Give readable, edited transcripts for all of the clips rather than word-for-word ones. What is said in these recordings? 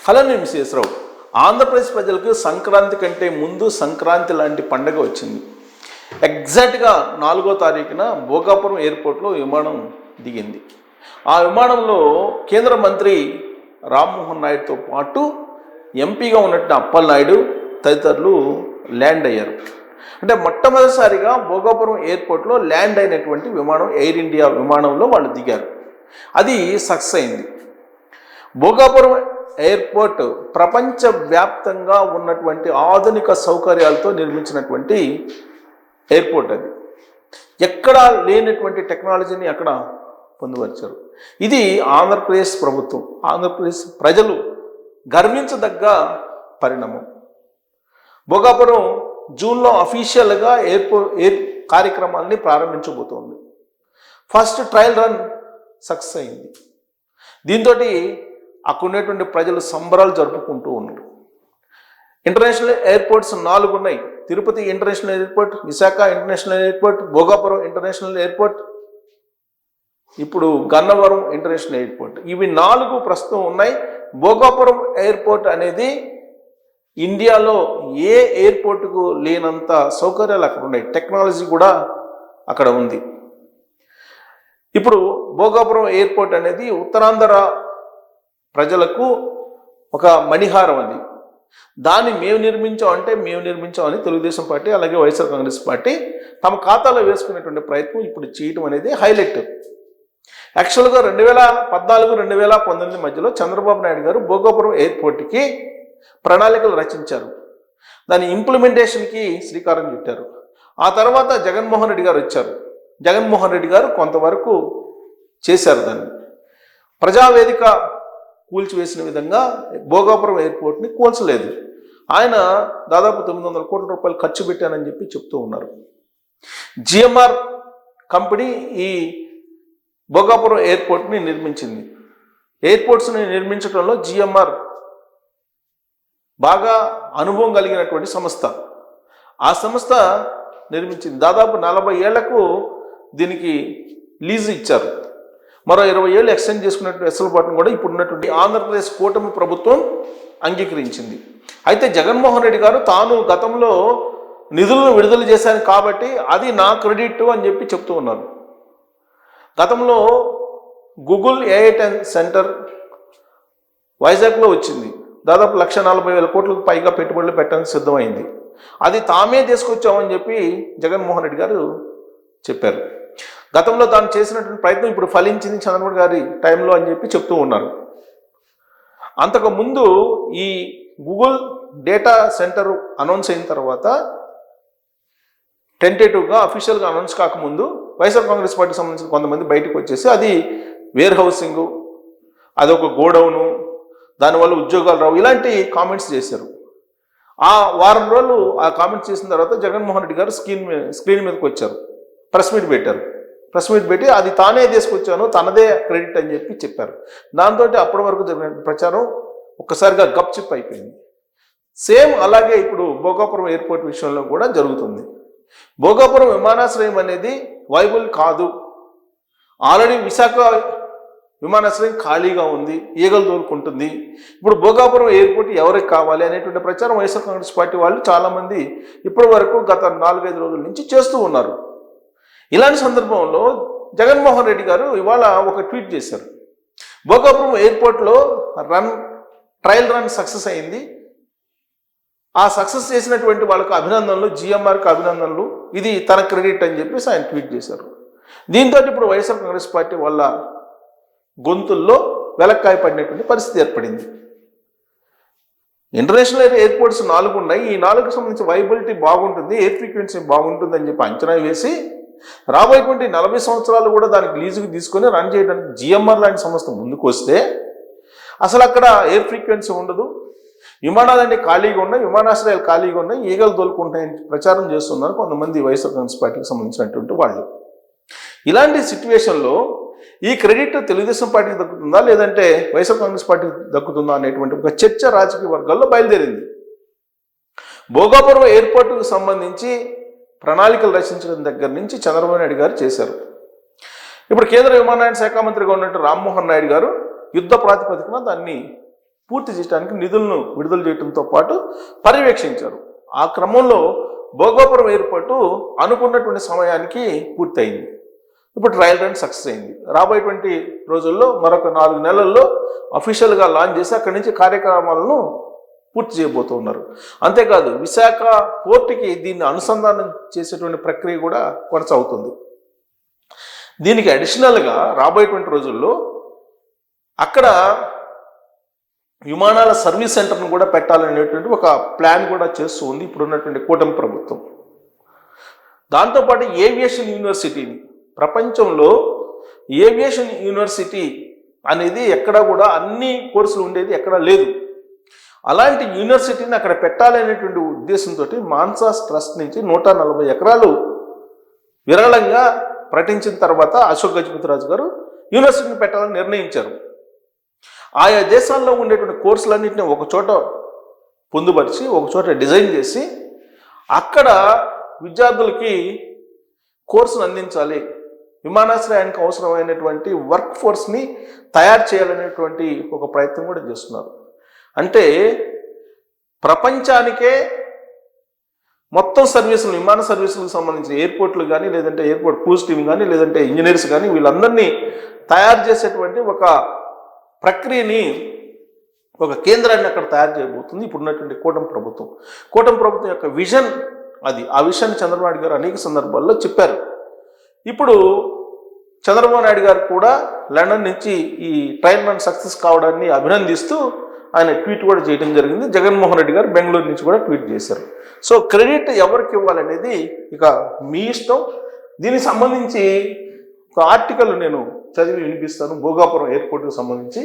Hello నేను missus Andhra Pradesh ప్రజలకు సంక్రాంతి కంటే ముందు సంక్రాంతి లాంటి పండగ వచ్చింది. ఎగ్జాక్ట్గా 4వ తారీఖున భోగాపురం ఎయిర్పోర్ట్లో విమానం దిగింది. ఆ విమానంలో కేంద్ర మంత్రి రామ్మోహన్ నాయుడుతో పాటు ఎంపీగా ఉన్నట్టు అప్పలనాయుడు తదితరులు ల్యాండ్ అయ్యారు. అంటే మొట్టమొదటిసారిగా భోగాపురం ఎయిర్పోర్ట్లో ల్యాండ్ అయినటువంటి విమానం ఎయిర్ ఇండియా విమానంలో వాళ్ళు దిగారు. అది సక్సెస్ అయింది. భోగాపురం ఎయిర్పోర్ట్ ప్రపంచవ్యాప్తంగా ఉన్నటువంటి ఆధునిక సౌకర్యాలతో నిర్మించినటువంటి ఎయిర్పోర్ట్. అది ఎక్కడా లేనటువంటి టెక్నాలజీని అక్కడ పొందుపరిచారు. ఇది ఆంధ్రప్రదేశ్ ప్రభుత్వం, ఆంధ్రప్రదేశ్ ప్రజలు గర్వించదగ్గ పరిణామం. భోగాపురం జూన్లో అఫీషియల్గా ఎయిర్ కార్యక్రమాన్ని ప్రారంభించబోతోంది. ఫస్ట్ ట్రయల్ రన్ సక్సెస్ అయింది. దీంతో అక్కడ ఉన్నటువంటి ప్రజలు సంబరాలు జరుపుకుంటూ ఉన్నారు. ఇంటర్నేషనల్ ఎయిర్పోర్ట్స్ 4 ఉన్నాయి. Tirupati international airport, Visakha international airport, Bhogapuram international airport, ఇప్పుడు గన్నవరం ఇంటర్నేషనల్ ఎయిర్పోర్ట్. ఇవి 4 ప్రస్తుతం ఉన్నాయి. భోగాపురం ఎయిర్పోర్ట్ అనేది ఇండియాలో ఏ ఎయిర్పోర్టుకు లేనంత సౌకర్యాలు అక్కడ ఉన్నాయి. టెక్నాలజీ కూడా అక్కడ ఉంది. ఇప్పుడు భోగాపురం ఎయిర్పోర్ట్ అనేది ఉత్తరాంధ్ర ప్రజలకు ఒక మణిహారం. అది దాన్ని మేము నిర్మించామని తెలుగుదేశం పార్టీ అలాగే వైఎస్ఆర్ కాంగ్రెస్ పార్టీ తమ ఖాతాలో వేసుకునేటువంటి ప్రయత్నం ఇప్పుడు చేయడం అనేది హైలైట్. యాక్చువల్గా 2014-2019 మధ్యలో చంద్రబాబు నాయుడు గారు భోగాపురం ఎయిర్పోర్ట్కి ప్రణాళికలు రచించారు. దాని ఇంప్లిమెంటేషన్కి శ్రీకారం చుట్టారు. ఆ తర్వాత జగన్మోహన్ రెడ్డి గారు వచ్చారు. జగన్మోహన్ రెడ్డి గారు కొంతవరకు చేశారు. దాన్ని ప్రజావేదిక కూల్చివేసిన విధంగా భోగాపురం ఎయిర్పోర్ట్ని కూల్చలేదు. ఆయన దాదాపు 900 కోట్ల రూపాయలు ఖర్చు పెట్టానని చెప్పి చెప్తూ ఉన్నారు. జిఎంఆర్ కంపెనీ ఈ భోగాపురం ఎయిర్పోర్ట్ని నిర్మించింది. ఎయిర్పోర్ట్స్ని నిర్మించడంలో జిఎంఆర్ బాగా అనుభవం కలిగినటువంటి సంస్థ. ఆ సంస్థ నిర్మించింది. దాదాపు 40 ఏళ్లకు దీనికి లీజు ఇచ్చారు. మరో 20 ఏళ్ళు ఎక్స్టెండ్ చేసుకున్నటువంటి వెసులుబాటును కూడా ఇప్పుడున్నటువంటి ఆంధ్రప్రదేశ్ కూటమి ప్రభుత్వం అంగీకరించింది. అయితే జగన్మోహన్ రెడ్డి గారు తాను గతంలో నిధులను విడుదల చేశాను కాబట్టి అది నా క్రెడిట్ అని చెప్పి చెప్తూ ఉన్నారు. గతంలో గూగుల్ AI సెంటర్ వైజాగ్లో వచ్చింది. దాదాపు 1,40,000 కోట్లకు పైగా పెట్టుబడులు పెట్టడానికి సిద్ధమైంది. అది తామే తీసుకొచ్చామని చెప్పి జగన్మోహన్ రెడ్డి గారు చెప్పారు. గతంలో తాను చేసినటువంటి ప్రయత్నం ఇప్పుడు ఫలించింది చంద్రబాబు గారి టైంలో అని చెప్పి చెప్తూ ఉన్నారు. అంతకుముందు ఈ గూగుల్ డేటా సెంటర్ అనౌన్స్ అయిన తర్వాత టెంటేటివ్గా అఫీషియల్గా అనౌన్స్ కాకముందు వైఎస్ఆర్ కాంగ్రెస్ పార్టీకి సంబంధించిన కొంతమంది బయటకు వచ్చేసి అది వేర్ హౌసింగు, అదొక గోడౌను, దానివల్ల ఉద్యోగాలు రావు, ఇలాంటి కామెంట్స్ చేశారు. ఆ వారం రోజులు ఆ కామెంట్స్ చేసిన తర్వాత జగన్మోహన్ రెడ్డి గారు స్క్రీన్ మీదకి వచ్చారు. ప్రెస్ మీట్ పెట్టి అది తానే తీసుకొచ్చాను, తనదే క్రెడిట్ అని చెప్పి చెప్పారు. దాంతో అప్పటి వరకు జరిగిన ప్రచారం ఒక్కసారిగా గప్చిప్ అయిపోయింది. సేమ్ అలాగే ఇప్పుడు భోగాపురం ఎయిర్పోర్ట్ విషయంలో కూడా జరుగుతుంది. భోగాపురం విమానాశ్రయం అనేది వైబుల్ కాదు. ఆల్రెడీ విశాఖ విమానాశ్రయం ఖాళీగా ఉంది, ఈగలు తోలుకుంటుంది. ఇప్పుడు భోగాపురం ఎయిర్పోర్ట్ ఎవరికి కావాలి అనేటువంటి ప్రచారం వైఎస్ఆర్ కాంగ్రెస్ పార్టీ వాళ్ళు చాలామంది ఇప్పటి వరకు గత 4-5 రోజుల నుంచి చేస్తూ ఉన్నారు. ఇలాంటి సందర్భంలో జగన్మోహన్ రెడ్డి గారు ఇవాళ ఒక ట్వీట్ చేశారు. భోగాపురం ఎయిర్పోర్ట్లో ట్రయల్ రన్ సక్సెస్ అయింది. ఆ సక్సెస్ చేసినటువంటి వాళ్ళకు అభినందనలు, జిఎంఆర్కి అభినందనలు, ఇది తన క్రెడిట్ అని చెప్పేసి ఆయన ట్వీట్ చేశారు. దీంతో ఇప్పుడు వైఎస్ఆర్ కాంగ్రెస్ పార్టీ వాళ్ళ గొంతుల్లో వెలక్కాయ పడినటువంటి పరిస్థితి ఏర్పడింది. ఇంటర్నేషనల్ ఎయిర్పోర్ట్స్ 4 ఉన్నాయి. ఈ 4కి సంబంధించి వైబిలిటీ బాగుంటుంది, ఎయిర్ ఫ్రీక్వెన్సీ బాగుంటుంది అని చెప్పి అంచనా వేసి రాబోయేటువంటి 40 సంవత్సరాలు కూడా దానికి లీజుకి తీసుకొని రన్ చేయడానికి జిఎంఆర్ లాంటి సంస్థ ముందుకు వస్తే అసలు అక్కడ ఎయిర్ ఫ్రీక్వెన్సీ ఉండదు, విమానాలన్నీ ఖాళీగా ఉన్నాయి, విమానాశ్రయాలు ఖాళీగా ఉన్నాయి, ఈగలు తోలుకుంటాయని ప్రచారం చేస్తున్నారు కొంతమంది వైఎస్ఆర్ కాంగ్రెస్ పార్టీకి సంబంధించినటువంటి వాళ్ళు. ఇలాంటి సిచ్యువేషన్లో ఈ క్రెడిట్ తెలుగుదేశం పార్టీకి దక్కుతుందా లేదంటే వైఎస్ఆర్ కాంగ్రెస్ పార్టీకి దక్కుతుందా అనేటువంటి ఒక చర్చ రాజకీయ వర్గాల్లో బయలుదేరింది. భోగాపురం ఎయిర్పోర్టుకు సంబంధించి ప్రణాళికలు రచించడం దగ్గర నుంచి చంద్రబాబు నాయుడు గారు చేశారు. ఇప్పుడు కేంద్ర విమానయాన శాఖ మంత్రిగా ఉన్నట్టు రామ్మోహన్ నాయుడు గారు యుద్ధ ప్రాతిపదికన దాన్ని పూర్తి చేయడానికి నిధులను విడుదల చేయడంతో పాటు పర్యవేక్షించారు. ఆ క్రమంలో భోగాపురం ఎయిర్పోర్టు అనుకున్నటువంటి సమయానికి పూర్తయింది. ఇప్పుడు ట్రయల్ రన్ సక్సెస్ అయింది. రాబోయేటువంటి రోజుల్లో మరొక 4 నెలల్లో అఫీషియల్గా లాంచ్ చేసి అక్కడి నుంచి కార్యక్రమాలను పూర్తి చేయబోతున్నారు. అంతేకాదు విశాఖ పోర్టుకి దీన్ని అనుసంధానం చేసేటువంటి ప్రక్రియ కూడా కొనసాగుతుంది. దీనికి అడిషనల్గా రాబోయేటువంటి రోజుల్లో అక్కడ విమానాల సర్వీస్ సెంటర్ను కూడా పెట్టాలనేటువంటి ఒక ప్లాన్ కూడా చేస్తూ ఉంది ఇప్పుడున్నటువంటి కూటమి ప్రభుత్వం. దాంతోపాటు ఏవియేషన్ యూనివర్సిటీని, ప్రపంచంలో ఏవియేషన్ యూనివర్సిటీ అనేది ఎక్కడా కూడా అన్ని కోర్సులు ఉండేది ఎక్కడా లేదు. అలాంటి యూనివర్సిటీని అక్కడ పెట్టాలనేటువంటి ఉద్దేశంతో మాన్సాస్ ట్రస్ట్ నుంచి 140 ఎకరాలు విరాళంగా ప్రకటించిన తర్వాత అశోక్ గజపతిరాజు గారు యూనివర్సిటీని పెట్టాలని నిర్ణయించారు. ఆయా దేశాల్లో ఉండేటువంటి కోర్సులన్నింటినీ ఒక చోట పొందుపరిచి ఒక చోట డిజైన్ చేసి అక్కడ విద్యార్థులకి కోర్సును అందించాలి, విమానాశ్రయానికి అవసరమైనటువంటి వర్క్ ఫోర్స్ని తయారు చేయాలనేటువంటి ఒక ప్రయత్నం కూడా చేస్తున్నారు. అంటే ప్రపంచానికే మొత్తం సర్వీసులు, విమాన సర్వీసులకు సంబంధించిన ఎయిర్పోర్ట్లు కానీ, లేదంటే ఎయిర్పోర్ట్ క్రూజ్ టీమ్ కానీ, లేదంటే ఇంజనీర్స్ కానీ, వీళ్ళందరినీ తయారు చేసేటువంటి ఒక ప్రక్రియని, ఒక కేంద్రాన్ని అక్కడ తయారు చేయబోతుంది ఇప్పుడున్నటువంటి కూటమి ప్రభుత్వం. కూటమి ప్రభుత్వం యొక్క విజన్ అది. ఆ విషయాన్ని చంద్రబాబు నాయుడు గారు అనేక సందర్భాల్లో చెప్పారు. ఇప్పుడు చంద్రబాబు నాయుడు గారు కూడా లండన్ నుంచి ఈ ట్రయల్ రన్ సక్సెస్ కావడాన్ని అభినందిస్తూ ఆయన ట్వీట్ కూడా చేయడం జరిగింది. జగన్మోహన్ రెడ్డి గారు బెంగళూరు నుంచి కూడా ట్వీట్ చేశారు. సో క్రెడిట్ ఎవరికి ఇవ్వాలనేది ఇక మీ ఇష్టం. దీనికి సంబంధించి ఒక ఆర్టికల్ నేను చదివి వినిపిస్తాను. భోగాపురం ఎయిర్పోర్ట్కి సంబంధించి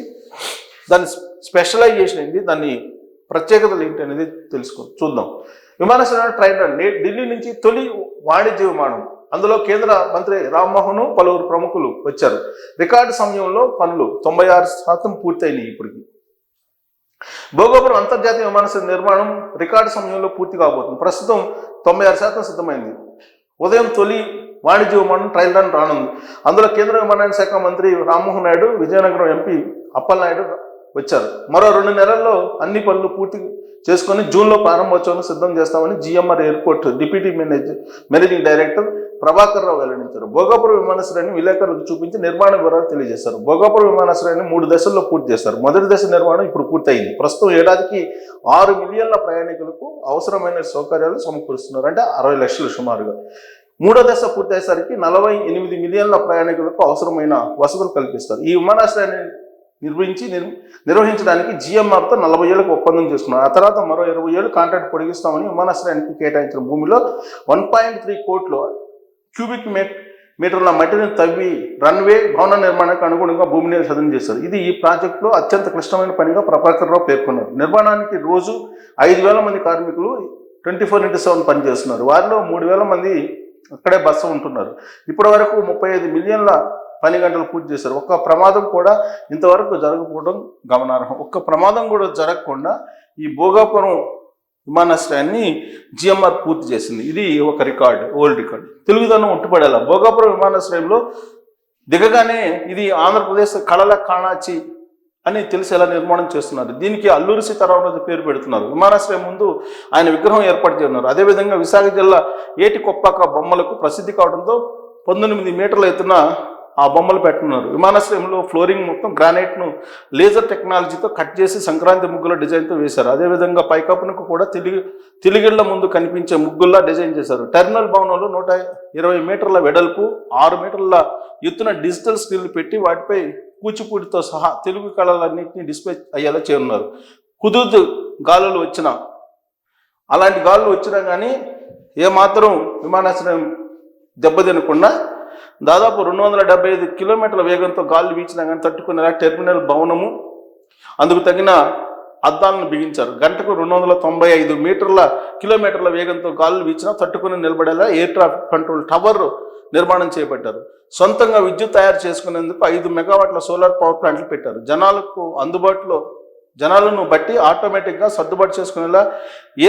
దాని స్పెషలైజేషన్ ఏంటి, దాని ప్రత్యేకతలు ఏంటి అనేది చూద్దాం. విమానాశ్రయం ట్రయల్ రన్ ఢిల్లీ నుంచి తొలి వాణిజ్య విమానం, అందులో కేంద్ర మంత్రి రామ్మోహన్ పలువురు ప్రముఖులు వచ్చారు. రికార్డు సమయంలో పనులు 96% పూర్తయినాయి. ఇప్పటికి భోగాపురం అంతర్జాతీయ విమానాశ్రయం నిర్మాణం రికార్డు సమయంలో పూర్తి కాబోతుంది. ప్రస్తుతం 96% సిద్ధమైంది. ఉదయం తొలి వాణిజ్య విమానం ట్రయల్ రన్ రానుంది. అందులో కేంద్ర విమానయాన శాఖ మంత్రి రామ్మోహన్ నాయుడు, విజయనగరం ఎంపీ అప్పలనాయుడు వచ్చారు. మరో 2 నెలల్లో అన్ని పనులు పూర్తి చేసుకొని జూన్లో ప్రారంభోత్సవం సిద్ధం చేస్తామని GMR airport deputy managing director Prabhakar Rao వెల్లడించారు. భోగాపురం విమానాశ్రయాన్ని విలేకరులకు చూపించి నిర్మాణ వివరాలు తెలియజేశారు. భోగాపురం విమానాశ్రయాన్ని 3 దశల్లో పూర్తి చేశారు. మొదటి దశ నిర్మాణం ఇప్పుడు పూర్తయింది. ప్రస్తుతం ఏడాదికి 6 మిలియన్ల ప్రయాణికులకు అవసరమైన సౌకర్యాలు సమకూరుస్తున్నారు. అంటే 60 లక్షలు సుమారుగా. 3వ దశ పూర్తయ్యేసరికి 48 మిలియన్ల ప్రయాణికులకు అవసరమైన వసతులు కల్పిస్తారు. ఈ విమానాశ్రయాన్ని నిర్వహించడానికి జిఎంఆర్తో 40 ఏళ్లకు ఒప్పందం చేసుకున్నారు. ఆ తర్వాత మరో 20 ఏళ్ళు కాంట్రాక్ట్ పొడిగిస్తామని విమానాశ్రయానికి కేటాయించిన భూమిలో 1.3 కోట్ల క్యూబిక్ మీటర్ల మట్టిని తవ్వి రన్వే భవన నిర్మాణానికి అనుగుణంగా భూమిని సదును చేశారు. ఇది ఈ ప్రాజెక్టులో అత్యంత క్లిష్టమైన పనిగా ప్రభాకర్ రావు పేర్కొన్నారు. నిర్మాణానికి రోజు 5,000 మంది కార్మికులు 24/7 పనిచేస్తున్నారు. వారిలో 3,000 మంది అక్కడే బస ఉంటున్నారు. ఇప్పటి వరకు 35 మిలియన్ల పని గంటలు పూర్తి చేశారు. ఒక్క ప్రమాదం కూడా ఇంతవరకు జరగకపోవడం గమనార్హం. ఒక్క ప్రమాదం కూడా జరగకుండా ఈ భోగాపురం విమానాశ్రయాన్ని జిఎంఆర్ పూర్తి చేసింది. ఇది ఒక రికార్డు, ఓల్డ్ రికార్డు. తెలుగుదనం ఉట్టుపడేలా భోగాపురం విమానాశ్రయంలో దిగగానే ఇది ఆంధ్రప్రదేశ్ కళల కాణాచి అని తెలిసేలా నిర్మాణం చేస్తున్నారు. దీనికి అల్లూరి సీతారామరాజు పేరు పెడుతున్నారు. విమానాశ్రయం ముందు ఆయన విగ్రహం ఏర్పాటు చేస్తున్నారు. అదేవిధంగా విశాఖ జిల్లా ఏటికొప్పాక బొమ్మలకు ప్రసిద్ధి కావడంతో 19 మీటర్ల ఎత్తున ఆ బొమ్మలు పెట్టున్నారు. విమానాశ్రయంలో ఫ్లోరింగ్ మొత్తం గ్రానైట్ను లేజర్ టెక్నాలజీతో కట్ చేసి సంక్రాంతి ముగ్గుల డిజైన్తో వేశారు. అదేవిధంగా పైకప్పునకు కూడా తిలిగిళ్ల ముందు కనిపించే ముగ్గుల్లా డిజైన్ చేశారు. టెర్మినల్ భవనంలో 120 మీటర్ల వెడల్పు, 6 మీటర్ల ఎత్తున డిజిటల్ స్క్రీన్లు పెట్టి వాటిపై కూచిపూడితో సహా తెలుగు కళలన్నింటినీ డిస్ప్లే అయ్యేలా చేయనున్నారు. కుదురు గాలులు వచ్చినా, అలాంటి గాలులు వచ్చినా కానీ ఏమాత్రం విమానాశ్రయం దెబ్బతినకుండా దాదాపు 275 కిలోమీటర్ల వేగంతో గాలి వీచినా కానీ తట్టుకునేలా టెర్మినల్ భవనము, అందుకు తగిన అద్దాలను బిగించారు. గంటకు 295 కిలోమీటర్ల వేగంతో గాలులు వీచినా తట్టుకుని నిలబడేలా ఎయిర్ ట్రాఫిక్ కంట్రోల్ టవర్ నిర్మాణం చేపట్టారు. సొంతంగా విద్యుత్ తయారు చేసుకునేందుకు 5 మెగావాట్ల సోలార్ పవర్ ప్లాంట్లు పెట్టారు. జనాలను బట్టి ఆటోమేటిక్గా సర్దుబాటు చేసుకునేలా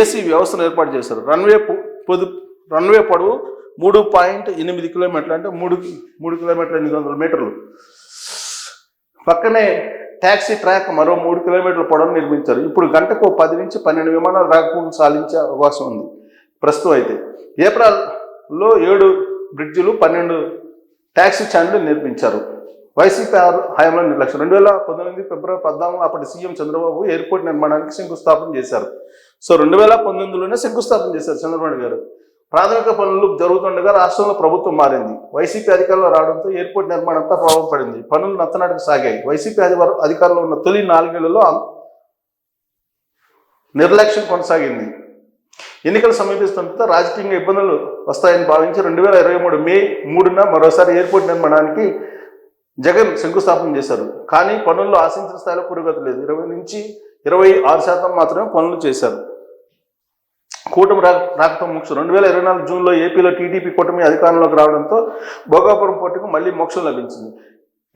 ఏసీ వ్యవస్థను ఏర్పాటు చేశారు. రన్వే పొడవు 3.8 కిలోమీటర్లు, అంటే 3 కిలోమీటర్ల 800 మీటర్లు. పక్కనే ట్యాక్సీ ట్రాక్ మరో 3 కిలోమీటర్ల పొడవు నిర్మించారు. ఇప్పుడు గంటకు 10 నుంచి 12 విమానాలు రాకపోకలు సాధించే అవకాశం ఉంది ప్రస్తుతం. అయితే ఏప్రిల్లో 7 బ్రిడ్జిలు 12 ట్యాక్సీ ఛానళ్లు నిర్మించారు. వైసీపీ హయాంలో నిర్లక్ష్యం. 2019 ఫిబ్రవరి 14 అప్పటి సీఎం చంద్రబాబు ఎయిర్పోర్ట్ నిర్మాణానికి శంకుస్థాపన చేశారు. సో 2019లోనే శంకుస్థాపన చేశారు చంద్రబాబు గారు. ప్రాథమిక పనులు జరుగుతుండగా రాష్ట్రంలో ప్రభుత్వం మారింది. వైసీపీ అధికారంలో రావడంతో ఎయిర్పోర్ట్ నిర్మాణంపై ప్రభావం పడింది. పనులు నత్తనాటికి సాగాయి. వైసీపీ అధికారంలో ఉన్న తొలి 4 నెలల్లో నిర్లక్ష్యం కొనసాగింది. ఎన్నికలు సమీపిస్తుండటంతో రాజకీయంగా ఇబ్బందులు వస్తాయని భావించి 2023 మే 3న మరోసారి ఎయిర్పోర్ట్ నిర్మాణానికి జగన్ శంకుస్థాపన చేశారు. కానీ పనుల్లో ఆశించిన స్థాయిలో పురోగతి లేదు. 20 నుంచి 26% మాత్రమే పనులు చేశారు. కూటమి రాకతో మోక్షం. 2024 జూన్లో ఏపీలో టీడీపీ కూటమి అధికారంలోకి రావడంతో భోగాపురం పోర్టుకు మళ్లీ మోక్షం లభించింది.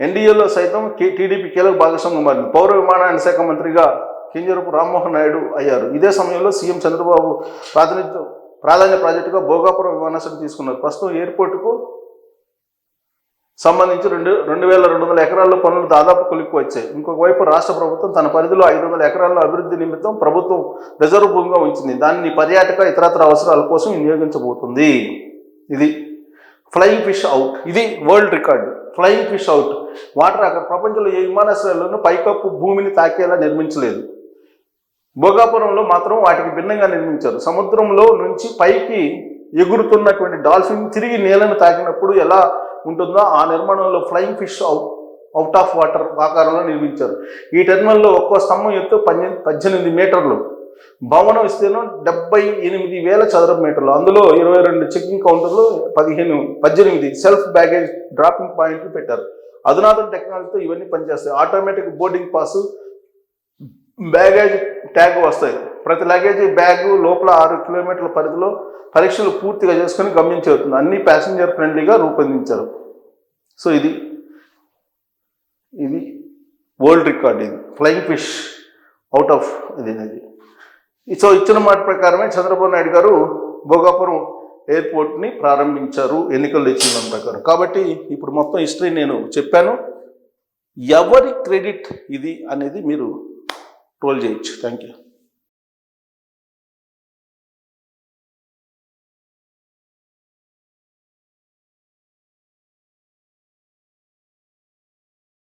ఎన్డీఏలో సైతం టీడీపీ కీలక భాగస్వామ్యం మారింది. పౌర విమానయాన శాఖ మంత్రిగా కింజరపు రామ్మోహన్ నాయుడు అయ్యారు. ఇదే సమయంలో సీఎం చంద్రబాబు ప్రాధాన్య ప్రాజెక్టుగా భోగాపురం విమానాశ్రయం తీసుకున్నారు. ప్రస్తుతం ఎయిర్పోర్టుకు సంబంధించి 2,200 ఎకరాల్లో పనులు దాదాపు కొలిక్కి వచ్చాయి. ఇంకొక వైపు రాష్ట్ర ప్రభుత్వం తన పరిధిలో 500 ఎకరాల్లో అభివృద్ధి నిమిత్తం ప్రభుత్వం రిజర్వ్ భూమిగా ఉంచింది. దాన్ని పర్యాటక ఇతరత్ర అవసరాల కోసం వినియోగించబోతుంది. ఇది ఫ్లయింగ్ ఫిష్ అవుట్. ఇది world record. Flying fish out. Water అక్కడ ప్రపంచంలో ఏ విమానాశ్రయాల్లోనూ పైకప్పు భూమిని తాకేలా నిర్మించలేదు. భోగాపురంలో మాత్రం వాటికి భిన్నంగా నిర్మించారు. సముద్రంలో నుంచి పైకి ఎగురుతున్నటువంటి డాల్ఫిన్ తిరిగి నేలను తాకినప్పుడు ఎలా ఉంటుందో ఆ నిర్మాణంలో flying fish out of water ఆకారంలో నిర్మించారు. ఈ టెర్మినల్లో ఒక్కో స్తంభం ఎత్తు 18 మీటర్లు. భవనం విస్తీర్ణం 78,000 చదరపు మీటర్లు. అందులో 22 చెకింగ్ కౌంటర్లు, 18 సెల్ఫ్ బ్యాగేజ్ డ్రాపింగ్ పాయింట్లు పెట్టారు. అధునాతన టెక్నాలజీతో ఇవన్నీ పనిచేస్తాయి. Automatic boarding pass, baggage tag వస్తాయి. ప్రతి లగేజీ బ్యాగ్ లోపల 6 కిలోమీటర్ల పరిధిలో పరీక్షలు పూర్తిగా చేసుకుని గమ్యం చేరుతుంది. అన్ని ప్యాసింజర్ ఫ్రెండ్లీగా రూపొందించారు. సో ఇది వరల్డ్ రికార్డ్. ఇది ఫ్లయింగ్ ఫిష్ అవుట్ ఆఫ్ ఇది. సో ఇచ్చిన మాట ప్రకారమే చంద్రబాబు నాయుడు గారు భోగాపురం ఎయిర్పోర్ట్ని ప్రారంభించారు ఎన్నికల్లో ఇచ్చిన దాని ప్రకారం. కాబట్టి ఇప్పుడు మొత్తం హిస్టరీ నేను చెప్పాను. ఎవరి క్రెడిట్ ఇది అనేది మీరు ట్రోల్ చేయొచ్చు. Thank you.